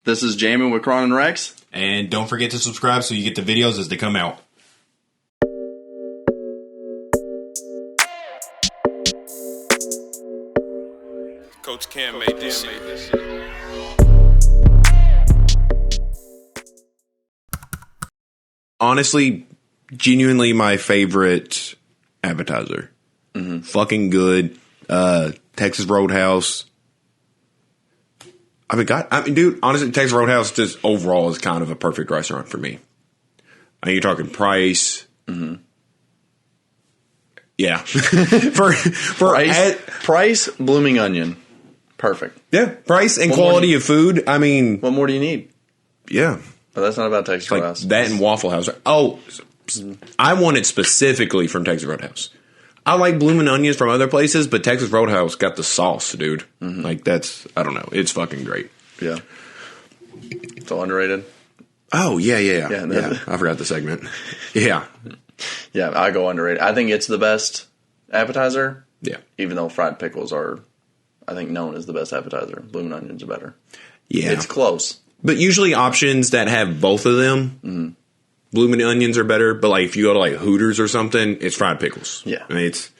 This is Jammin with Kron Rex. And don't forget to subscribe so you get the videos as they come out. Coach Cam made this shit. Honestly, genuinely my favorite appetizer. Mm-hmm. Fucking good. Texas Roadhouse. I mean, dude, honestly, Texas Roadhouse just overall is kind of a perfect restaurant for me. I mean, you're talking price. Mm-hmm. Yeah. for price, blooming onion. Perfect. Yeah, price and quality of food. I mean, what more do you need? Yeah. But that's not about Texas Roadhouse. That and Waffle House. Oh, I want it specifically from Texas Roadhouse. I like blooming onions from other places, but Texas Roadhouse got the sauce, dude. Mm-hmm. Like, I don't know. It's fucking great. Yeah. So underrated? Oh, yeah. I forgot the segment. Yeah. Yeah, I go underrated. I think it's the best appetizer. Yeah. Even though fried pickles are, I think, known as the best appetizer. Blooming onions are better. Yeah. It's close. But usually options that have both of them, blooming onions are better. But like if you go to like Hooters or something, it's fried pickles. Yeah. I mean, it's,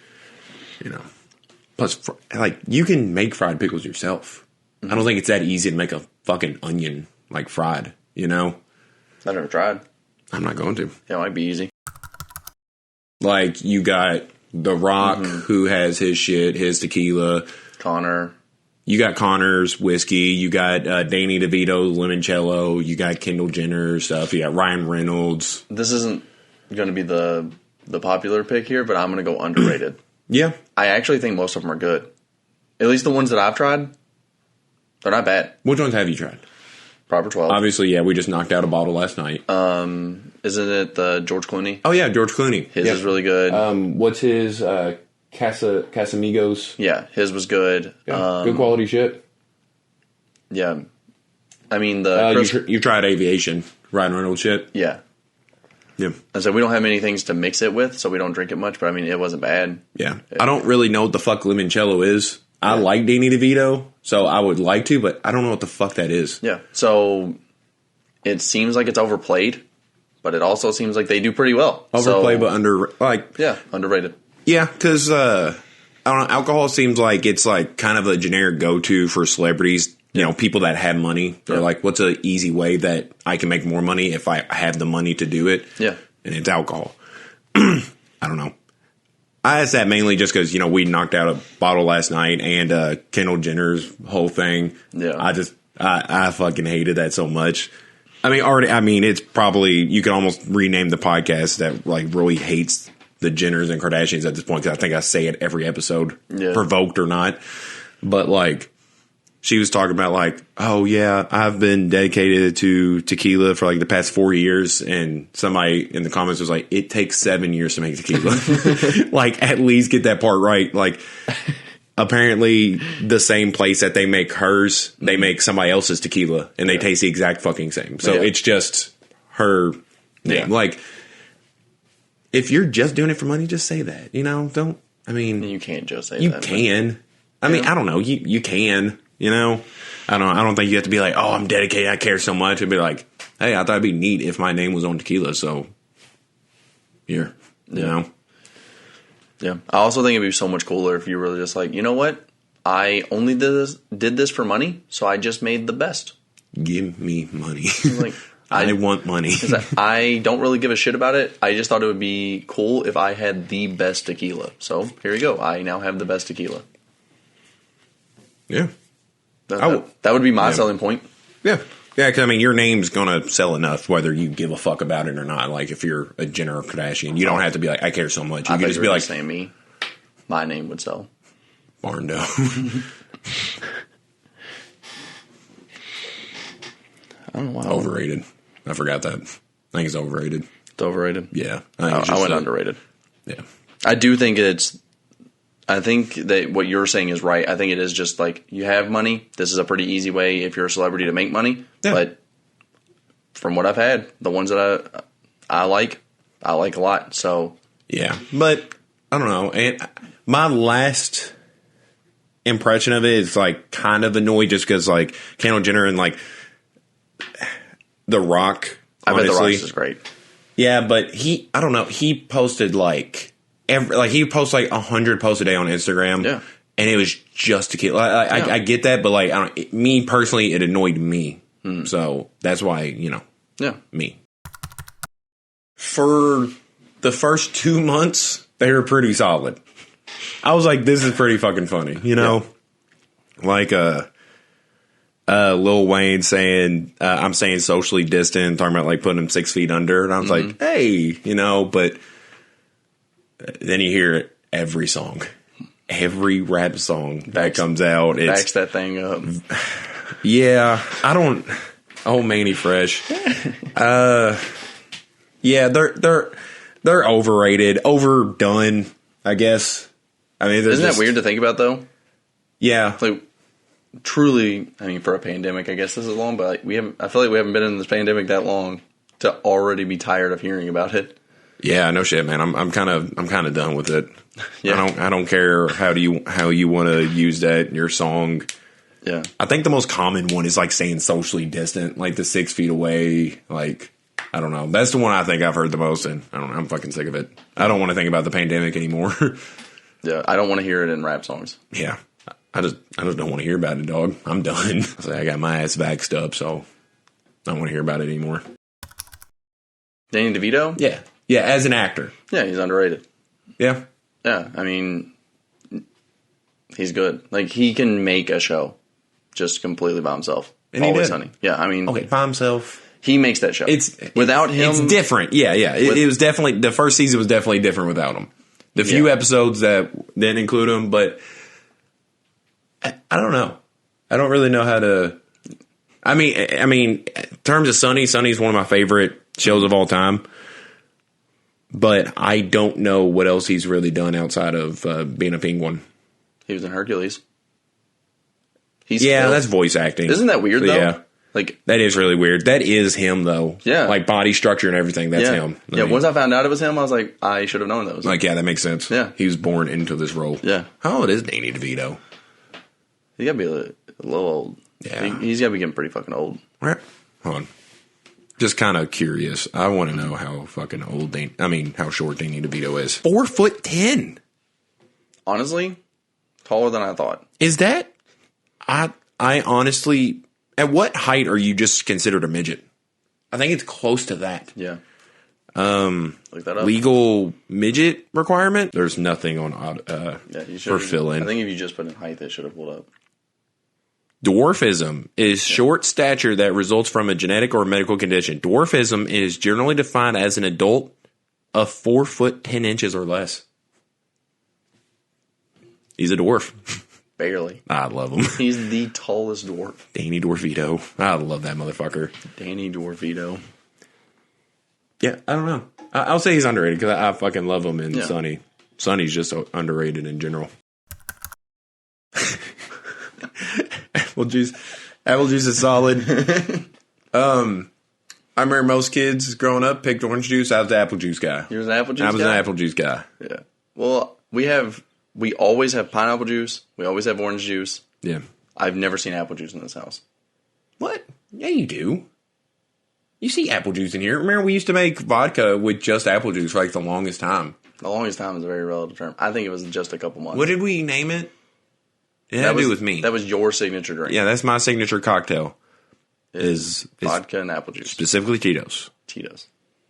plus like you can make fried pickles yourself. I don't think it's that easy to make a fucking onion like fried, I've never tried. I'm not going to. Yeah, it might be easy. Like you got The Rock who has his shit, his tequila. Connor. You got Connor's whiskey. You got Danny DeVito limoncello. You got Kendall Jenner stuff. You got Ryan Reynolds. This isn't going to be the popular pick here, but I'm going to go underrated. Yeah. I actually think most of them are good. At least the ones that I've tried, they're not bad. Which ones have you tried? Proper 12. Obviously, yeah. We just knocked out a bottle last night. Isn't it the George Clooney? Oh, yeah. George Clooney. His is really good. What's his... Casamigos. Yeah, his was good. Yeah, good quality shit. Yeah. I mean, you tried Aviation, Ryan Reynolds shit? Yeah. Yeah. And so we don't have many things to mix it with, so we don't drink it much, but I mean, it wasn't bad. Yeah. I don't really know what the fuck limoncello is. I like Danny DeVito, so I would like to, but I don't know what the fuck that is. Yeah. So it seems like it's overplayed, but it also seems like they do pretty well. Overplayed, but underrated. Yeah, because, I don't know, alcohol seems like it's like kind of a generic go-to for celebrities, people that have money. They're like, what's an easy way that I can make more money if I have the money to do it? Yeah. And it's alcohol. I don't know. I asked that mainly just because, we knocked out a bottle last night and Kendall Jenner's whole thing. Yeah. I fucking hated that so much. It's probably, you could almost rename the podcast that like really hates the Jenners and Kardashians at this point, because I think I say it every episode, provoked or not. But like, she was talking about like, oh yeah, I've been dedicated to tequila for like the past 4 years, and somebody in the comments was like, it takes 7 years to make tequila. Like, at least get that part right. Like, apparently the same place that they make hers, they make somebody else's tequila, and they taste the exact fucking same. So it's just her name. Like, if you're just doing it for money, just say that. You can't just say that. You can. I don't know. You can. I don't think you have to be like, oh, I'm dedicated. I care so much. It'd be like, hey, I thought it'd be neat if my name was on tequila. So here, Yeah. I also think it'd be so much cooler if you were just like, you know what? I only did this for money, so I just made the best. Give me money. Like, I want money. I don't really give a shit about it. I just thought it would be cool if I had the best tequila. So here you go. I now have the best tequila. Yeah. That would be my selling point. Yeah. Yeah, because, your name's going to sell enough whether you give a fuck about it or not. Like, if you're a Jenner or Kardashian, you don't have to be like, I care so much. You can just be like... saying me. My name would sell. Barndo. I don't know why. Overrated. I forgot that. I think it's overrated. It's overrated? Yeah. I went underrated. Yeah. I do think I think that what you're saying is right. I think it is just like, you have money. This is a pretty easy way if you're a celebrity to make money. Yeah. But from what I've had, the ones that I like a lot. So yeah, but I don't know. And my last impression of it is like kind of annoyed just because like Kendall Jenner and like The Rock. I bet The honestly. Rock is great. Yeah, but I don't know. He posted he posts 100 posts a day on Instagram. Yeah. And it was just to kill. I get that, but me personally, it annoyed me. So that's why, Yeah. me. For the first 2 months, they were pretty solid. I was like, this is pretty fucking funny, Yeah. Like Lil Wayne saying, I'm saying socially distant, talking about putting him 6 feet under. And I was like, hey, but then you hear it every song. Every rap song that comes out. Backs that thing up. Yeah. I don't. Oh, Manny Fresh. Yeah, they're overrated, overdone, I guess. I mean, isn't that weird to think about though? Yeah. Truly, for a pandemic, I guess this is long, but I feel like we haven't been in this pandemic that long to already be tired of hearing about it. Yeah, no shit, man. I'm kind of done with it. Yeah. I don't care how you want to use that in your song. Yeah. I think the most common one is saying socially distant, the 6 feet away. I don't know. That's the one I think I've heard the most, and I don't know. I'm fucking sick of it. I don't want to think about the pandemic anymore. Yeah, I don't want to hear it in rap songs. Yeah, I just don't want to hear about it, dog. I'm done. I got my ass vaxxed up, so I don't want to hear about it anymore. Danny DeVito? Yeah. Yeah, as an actor. Yeah, he's underrated. Yeah. Yeah, he's good. He can make a show just completely by himself. And he Always did. Sunny. Yeah, Okay, by himself. he makes that show. Without him, it's different. Yeah. It was definitely, the first season was definitely different without him. The few episodes that didn't include him, but I don't know. I don't really know how to. I mean, in terms of Sunny's one of my favorite shows of all time. But I don't know what else he's really done outside of being a penguin. He was in Hercules. That's voice acting. Isn't that weird, though? Yeah. That is really weird. That is him, though. Yeah. Body structure and everything, that's him. Once I found out it was him, I was like, I should have known that was him. Yeah, that makes sense. Yeah. He was born into this role. Yeah. How old is Danny DeVito? He got to be a little old. Yeah. He's got to be getting pretty fucking old. Hold on. Just kind of curious. I want to know how fucking old how short Danny DeVito is. 4'10". Honestly, taller than I thought. Is that? I honestly, at what height are you just considered a midget? I think it's close to that. Yeah. Look that up. Legal midget requirement? There's nothing on you for fill-in. I think if you just put in height, it should have pulled up. Dwarfism is short stature that results from a genetic or medical condition. Dwarfism is generally defined as an adult of 4'10" or less. He's a dwarf. Barely. I love him. He's the tallest dwarf. Danny Dwarfito. I love that motherfucker. Danny Dwarfito. Yeah, I don't know. I'll say he's underrated because I fucking love him in Sunny. Sunny's just underrated in general. Apple juice is solid. I remember most kids growing up picked orange juice. I was the apple juice guy. You was an apple juice guy? I was an apple juice guy. Yeah. Well, we always have pineapple juice. We always have orange juice. Yeah. I've never seen apple juice in this house. What? Yeah, you do. You see apple juice in here. Remember, we used to make vodka with just apple juice for the longest time. The longest time is a very relative term. I think it was just a couple months. What did we name it? It had to do with me. That was your signature drink. Yeah, that's my signature cocktail. Is vodka and apple juice. Specifically Tito's.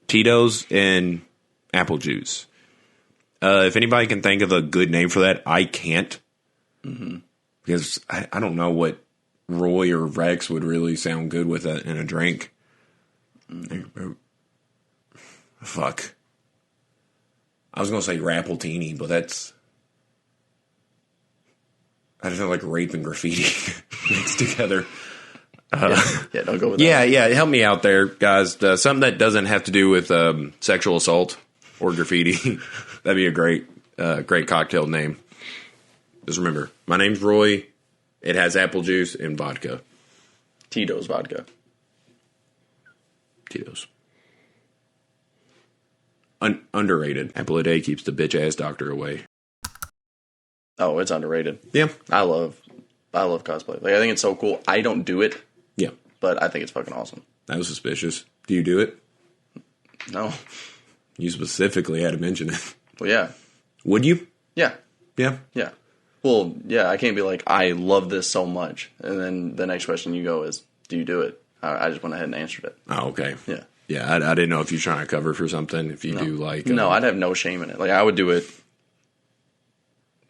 Tito's and apple juice. If anybody can think of a good name for that, I can't. Mm-hmm. Because I don't know what Roy or Rex would really sound good with that in a drink. Mm-hmm. Fuck. I was going to say Rappletini, but that's... I just feel like rape and graffiti mixed together. Don't go with that. Yeah, help me out there, guys. Something that doesn't have to do with sexual assault or graffiti. That'd be a great cocktail name. Just remember, my name's Roy. It has apple juice and vodka. Tito's vodka. Tito's. Underrated. Apple a day keeps the bitch ass doctor away. Oh, it's underrated. Yeah. I love cosplay. I think it's so cool. I don't do it. Yeah. but I think it's fucking awesome. That was suspicious. Do you do it? No. You specifically had to mention it. Well, yeah. Would you? Yeah. Yeah. Yeah. Well, yeah, I can't be like, I love this so much. And then the next question you go is, do you do it? I just went ahead and answered it. Oh, okay. Yeah. Yeah, I didn't know if you're trying to cover for something. If you do like... no, I'd have no shame in it. Like, I would do it,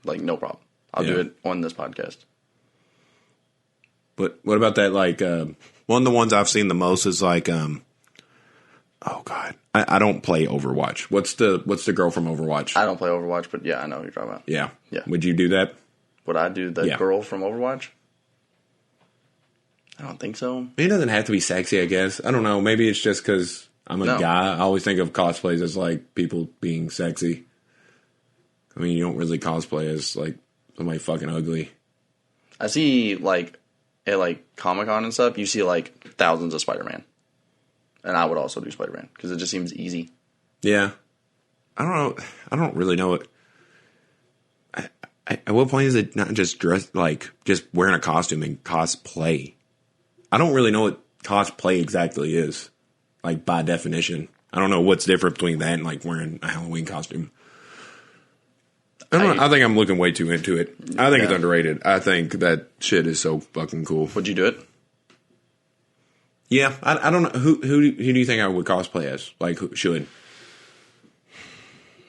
like, no problem. I'll do it on this podcast. But what about that, like, one of the ones I've seen the most is like, oh, God. I don't play Overwatch. What's the girl from Overwatch? I don't play Overwatch, but yeah, I know what you're talking about. Yeah. Yeah. Would you do that? Would I do the girl from Overwatch? I don't think so. It doesn't have to be sexy, I guess. I don't know. Maybe it's just because I'm a guy. I always think of cosplays as, like, people being sexy. I mean, you don't really cosplay as, like, somebody fucking ugly. I see, like, at, like, Comic-Con and stuff, you see, like, thousands of Spider-Man. And I would also do Spider-Man, because it just seems easy. Yeah. I don't know. I don't really know it. At what point is it not just dress, like, just wearing a costume and cosplay? I don't really know what cosplay exactly is, like, by definition. I don't know what's different between that and, like, wearing a Halloween costume. I don't know. I think I'm looking way too into it. I think it's underrated. I think that shit is so fucking cool. Would you do it? Yeah. I don't know. Who do you think I would cosplay as? Like, who should?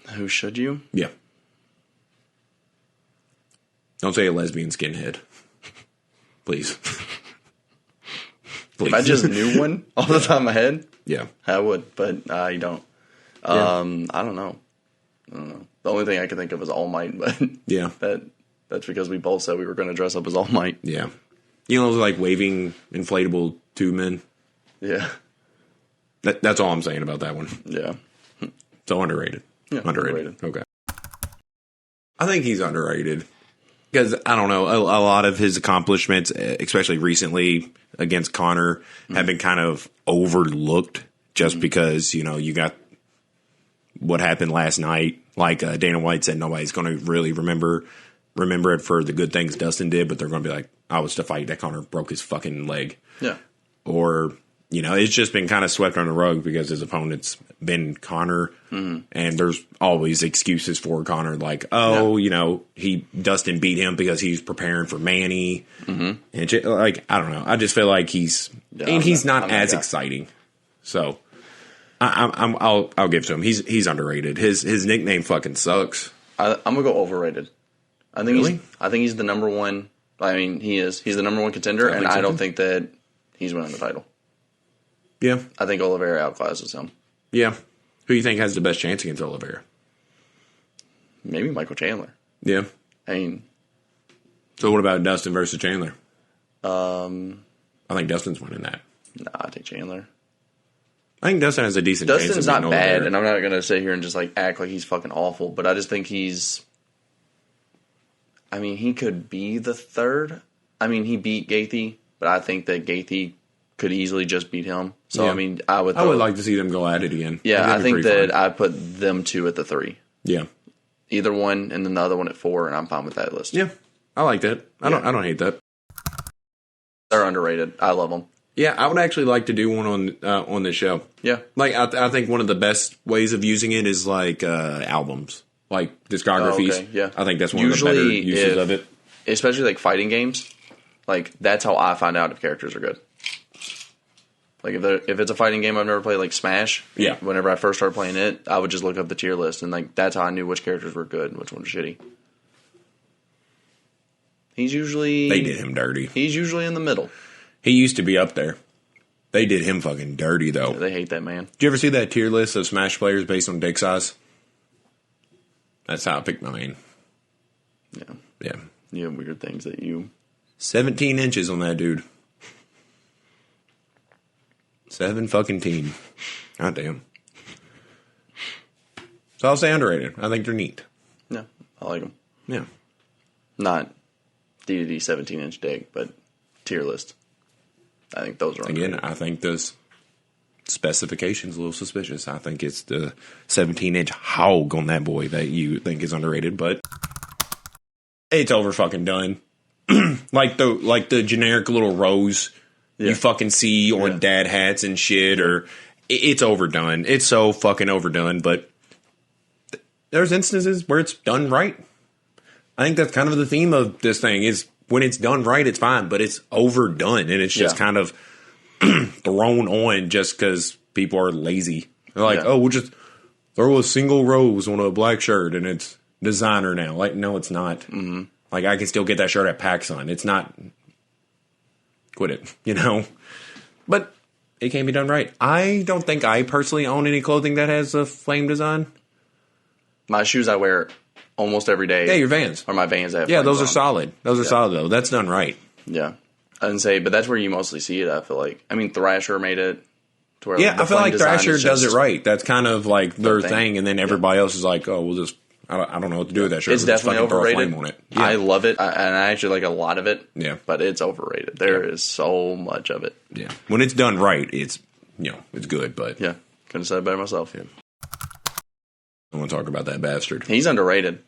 Who should you? Yeah. Don't say a lesbian skinhead. Please. If I just knew one off the top of my head, yeah, I would, but I don't. I don't know. The only thing I can think of is All Might, but yeah, that's because we both said we were going to dress up as All Might. Yeah, you know, like waving inflatable tube men. Yeah, that's all I'm saying about that one. Yeah, so underrated. Yeah, underrated. Okay, I think he's underrated. Because, I don't know, a lot of his accomplishments, especially recently against Conor, have been kind of overlooked just because, you know, you got what happened last night. Like Dana White said, nobody's going to really remember it for the good things Dustin did, but they're going to be like, oh, it's the fight that Conor broke his fucking leg. Yeah. Or, you know, it's just been kind of swept under the rug because his opponent's been Conor, and there's always excuses for Conor, like, you know, Dustin beat him because he's preparing for Manny, and like, I don't know, I just feel like he's not as exciting, so I'll give it to him. He's underrated. His nickname fucking sucks. I'm gonna go overrated. I think he's the number one. I mean, he's the number one contender, and I don't think that he's winning the title. Yeah. I think Oliveira outclasses him. Yeah. Who do you think has the best chance against Oliveira? Maybe Michael Chandler. Yeah. I mean... So what about Dustin versus Chandler? I think Dustin's winning that. Nah, I take Chandler. I think Dustin has a decent chance. Dustin's not bad, and I'm not going to sit here and just like act like he's fucking awful, but I just think he's... I mean, he could be the third. I mean, he beat Gaethje, but I think that Gaethje could easily just beat him. So, I mean, I would like to see them go at it again. Yeah, I think that I put them two at the 3. Yeah. Either one, and then the other one at 4, and I'm fine with that list. Yeah, I like that. I don't hate that. They're underrated. I love them. Yeah, I would actually like to do one on this show. Yeah. Like, I think one of the best ways of using it is, like, albums. Like, discographies. Oh, okay. Yeah. I think that's one of the better uses of it. Especially, like, fighting games. Like, that's how I find out if characters are good. Like, if it's a fighting game I've never played, like Smash, whenever I first started playing it, I would just look up the tier list, and, like, that's how I knew which characters were good and which ones were shitty. He's usually... They did him dirty. He's usually in the middle. He used to be up there. They did him fucking dirty, though. Yeah, they hate that man. Did you ever see that tier list of Smash players based on dick size? That's how I picked my main. Yeah. Yeah. You have weird things that you... 17 inches on that dude. 7 fucking teen. God damn. So I'll say underrated. I think they're neat. Yeah, I like them. Yeah. Not DDD 17-inch dick, but tier list. I think those are underrated. Again, I think this specification's a little suspicious. I think it's the 17-inch hog on that boy that you think is underrated, but it's over fucking done. like the generic little rose you fucking see on dad hats and shit, or it's overdone. It's so fucking overdone, but there's instances where it's done right. I think that's kind of the theme of this thing is when it's done right, it's fine, but it's overdone, and it's just kind of thrown on just because people are lazy. They're like, oh, we'll just throw a single rose on a black shirt, and it's designer now. Like, no, it's not. Mm-hmm. Like, I can still get that shirt at PacSun. It's not. Quit it, you know? But it can be done right. I don't think I personally own any clothing that has a flame design. My shoes I wear almost every day. Yeah, your Vans. Or my Vans that have Yeah, those flames are on. solid. Those are solid, though. That's done right. Yeah. I didn't say, but that's where you mostly see it, I feel like. I mean, Thrasher made it to where Yeah, the I feel like flame design Thrasher is does it just- right. That's kind of like their thing, and then everybody else is like, oh, we'll just, I don't know what to do with that shirt. It's We'll just definitely fucking throw a overrated. flame on it. Yeah. I love it, and I actually like a lot of it. Yeah. But it's overrated. There is so much of it. Yeah. When it's done right, it's, it's good, but. Yeah. Couldn't have said it better myself. Yeah. I want to talk about that bastard. He's underrated.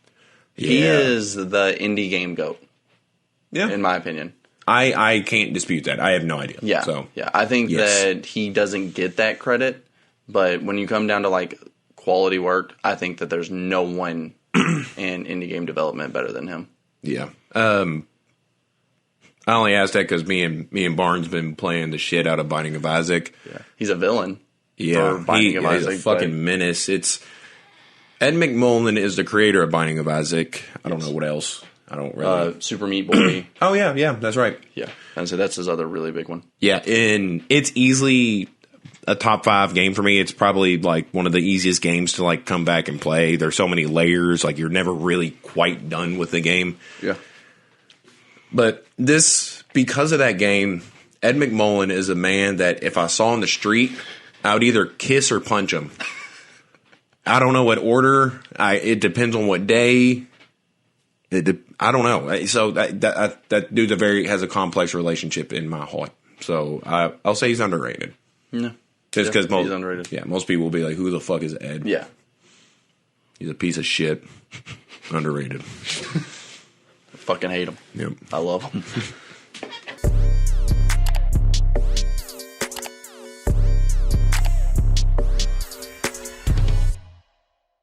Yeah. He is the indie game GOAT, Yeah. in my opinion. I can't dispute that. I have no idea. Yeah. So. Yeah. I think that he doesn't get that credit, but when you come down to like quality work, I think that there's no one in indie game development better than him. Yeah. I only asked that because me and Barnes been playing the shit out of Binding of Isaac. Yeah. He's a villain. Yeah. For Binding of he's Isaac, a fucking menace. It's Ed McMillen is the creator of Binding of Isaac. I don't know what else. I don't really. Super Meat Boy. Oh yeah, that's right. Yeah. And so that's his other really big one. Yeah, and it's easily a top 5 game for me. It's probably like one of the easiest games to like come back and play. There's so many layers, like you're never really quite done with the game. Yeah. But this, because of that game, Ed McMillen is a man that if I saw on the street, I would either kiss or punch him. I don't know what order. It depends on what day. I don't know. So that dude has a complex relationship in my heart. So I'll say he's underrated. No. Just because he's underrated. Yeah, most people will be like, "Who the fuck is Ed?" Yeah. He's a piece of shit. Underrated. Fucking hate him. Yep. I love him.